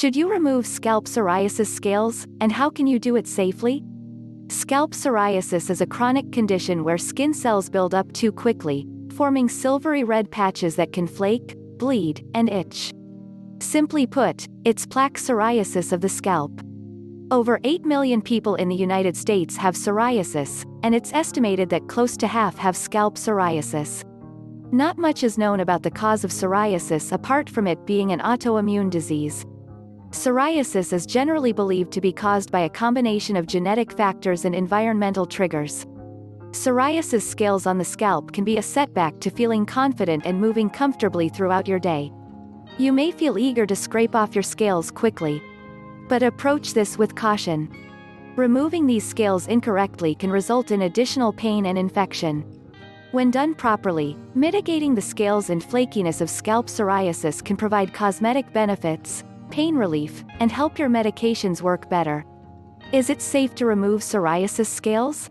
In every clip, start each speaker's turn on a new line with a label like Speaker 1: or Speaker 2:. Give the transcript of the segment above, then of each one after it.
Speaker 1: Should you remove scalp psoriasis scales, and how can you do it safely? Scalp psoriasis is a chronic condition where skin cells build up too quickly, forming silvery red patches that can flake, bleed, and itch. Simply put, it's plaque psoriasis of the scalp. Over 8 million people in the United States have psoriasis, and it's estimated that close to half have scalp psoriasis. Not much is known about the cause of psoriasis apart from it being an autoimmune disease. Psoriasis is generally believed to be caused by a combination of genetic factors and environmental triggers. Psoriasis scales on the scalp can be a setback to feeling confident and moving comfortably throughout your day. You may feel eager to scrape off your scales quickly. But approach this with caution. Removing these scales incorrectly can result in additional pain and infection. When done properly, mitigating the scales and flakiness of scalp psoriasis can provide cosmetic benefits, pain relief, and help your medications work better. Is it safe to remove psoriasis scales?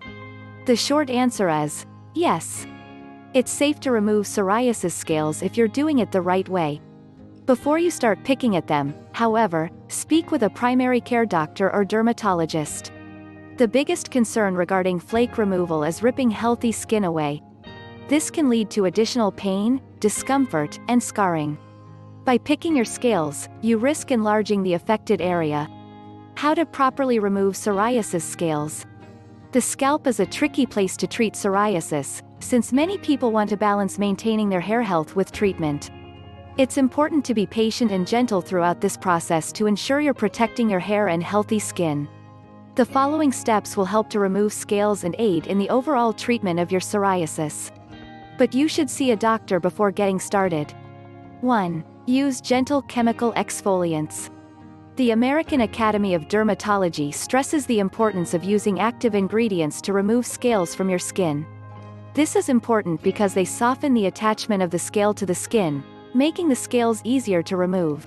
Speaker 1: The short answer is yes. It's safe to remove psoriasis scales if you're doing it the right way. Before you start picking at them, however, speak with a primary care doctor or dermatologist. The biggest concern regarding flake removal is ripping healthy skin away. This can lead to additional pain, discomfort, and scarring. By picking your scales, you risk enlarging the affected area. How to properly remove psoriasis scales? The scalp is a tricky place to treat psoriasis, since many people want to balance maintaining their hair health with treatment. It's important to be patient and gentle throughout this process to ensure you're protecting your hair and healthy skin. The following steps will help to remove scales and aid in the overall treatment of your psoriasis. But you should see a doctor before getting started. 1. Use gentle chemical exfoliants. The American Academy of Dermatology stresses the importance of using active ingredients to remove scales from your skin. This is important because they soften the attachment of the scale to the skin, making the scales easier to remove.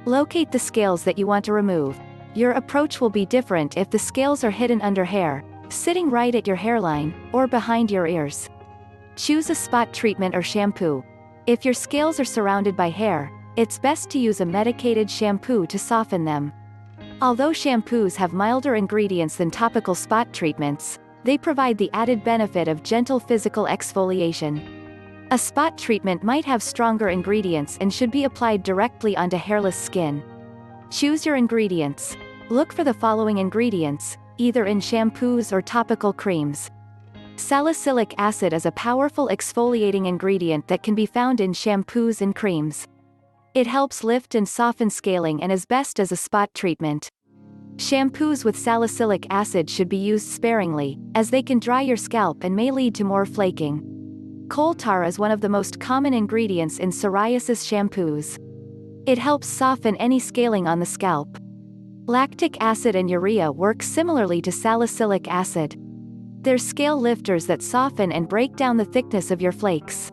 Speaker 1: Locate the scales that you want to remove. Your approach will be different if the scales are hidden under hair, sitting right at your hairline, or behind your ears. Choose a spot treatment or shampoo. If your scales are surrounded by hair, it's best to use a medicated shampoo to soften them. Although shampoos have milder ingredients than topical spot treatments, they provide the added benefit of gentle physical exfoliation. A spot treatment might have stronger ingredients and should be applied directly onto hairless skin. Choose your ingredients. Look for the following ingredients, either in shampoos or topical creams. Salicylic acid is a powerful exfoliating ingredient that can be found in shampoos and creams. It helps lift and soften scaling and is best as a spot treatment. Shampoos with salicylic acid should be used sparingly, as they can dry your scalp and may lead to more flaking. Coal tar is one of the most common ingredients in psoriasis shampoos. It helps soften any scaling on the scalp. Lactic acid and urea work similarly to salicylic acid. They're scale lifters that soften and break down the thickness of your flakes.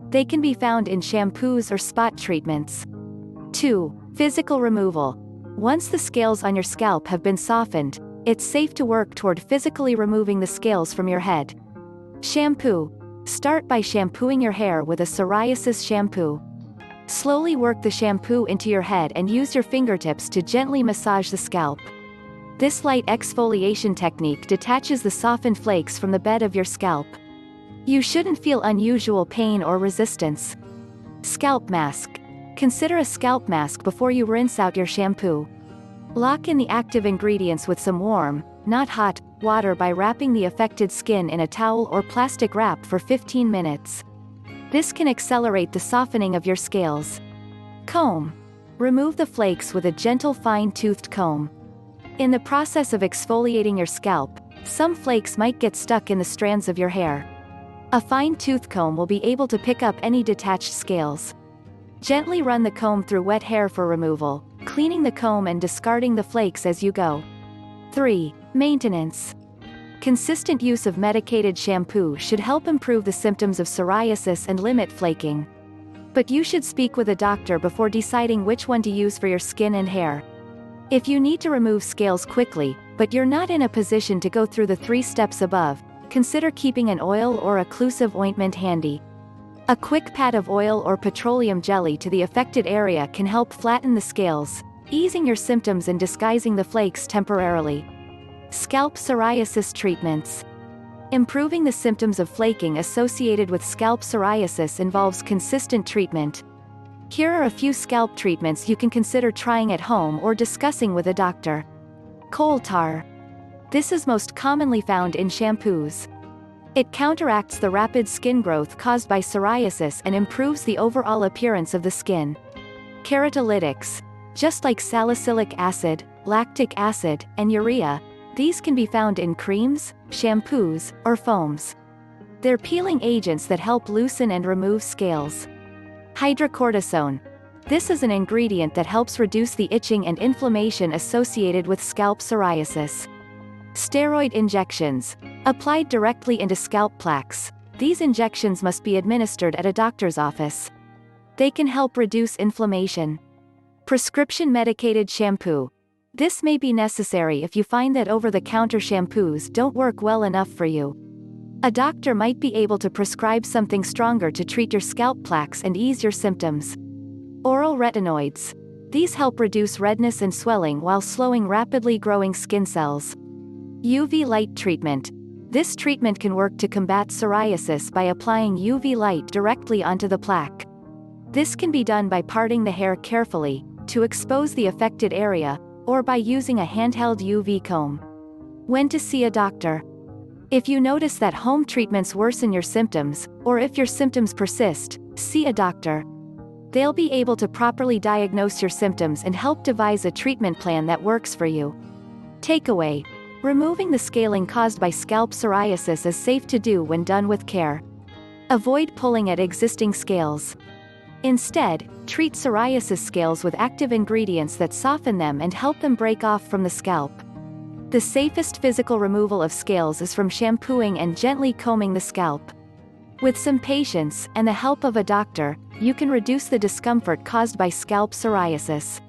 Speaker 1: They can be found in shampoos or spot treatments. 2. Physical removal. Once the scales on your scalp have been softened, it's safe to work toward physically removing the scales from your head. Shampoo. Start by shampooing your hair with a psoriasis shampoo. Slowly work the shampoo into your head and use your fingertips to gently massage the scalp. This light exfoliation technique detaches the softened flakes from the bed of your scalp. You shouldn't feel unusual pain or resistance. Scalp mask. Consider a scalp mask before you rinse out your shampoo. Lock in the active ingredients with some warm, not hot, water by wrapping the affected skin in a towel or plastic wrap for 15 minutes. This can accelerate the softening of your scales. Comb. Remove the flakes with a gentle fine-toothed comb. In the process of exfoliating your scalp, some flakes might get stuck in the strands of your hair. A fine-tooth comb will be able to pick up any detached scales. Gently run the comb through wet hair for removal, cleaning the comb and discarding the flakes as you go. 3. Maintenance. Consistent use of medicated shampoo should help improve the symptoms of psoriasis and limit flaking. But you should speak with a doctor before deciding which one to use for your skin and hair. If you need to remove scales quickly, but you're not in a position to go through the 3 steps above, consider keeping an oil or occlusive ointment handy. A quick pat of oil or petroleum jelly to the affected area can help flatten the scales, easing your symptoms and disguising the flakes temporarily. Scalp psoriasis treatments. Improving the symptoms of flaking associated with scalp psoriasis involves consistent treatment. Here are a few scalp treatments you can consider trying at home or discussing with a doctor. Coal tar. This is most commonly found in shampoos. It counteracts the rapid skin growth caused by psoriasis and improves the overall appearance of the skin. Keratolytics. Just like salicylic acid, lactic acid, and urea, these can be found in creams, shampoos, or foams. They're peeling agents that help loosen and remove scales. Hydrocortisone. This is an ingredient that helps reduce the itching and inflammation associated with scalp psoriasis. Steroid injections. Applied directly into scalp plaques, these injections must be administered at a doctor's office. They can help reduce inflammation. Prescription medicated shampoo. This may be necessary if you find that over-the-counter shampoos don't work well enough for you. A doctor might be able to prescribe something stronger to treat your scalp plaques and ease your symptoms. Oral retinoids. These help reduce redness and swelling while slowing rapidly growing skin cells. UV light treatment. This treatment can work to combat psoriasis by applying UV light directly onto the plaque. This can be done by parting the hair carefully, to expose the affected area, or by using a handheld UV comb. When to see a doctor. If you notice that home treatments worsen your symptoms, or if your symptoms persist, see a doctor. They'll be able to properly diagnose your symptoms and help devise a treatment plan that works for you. Takeaway. Removing the scaling caused by scalp psoriasis is safe to do when done with care. Avoid pulling at existing scales. Instead, treat psoriasis scales with active ingredients that soften them and help them break off from the scalp. The safest physical removal of scales is from shampooing and gently combing the scalp. With some patience and the help of a doctor, you can reduce the discomfort caused by scalp psoriasis.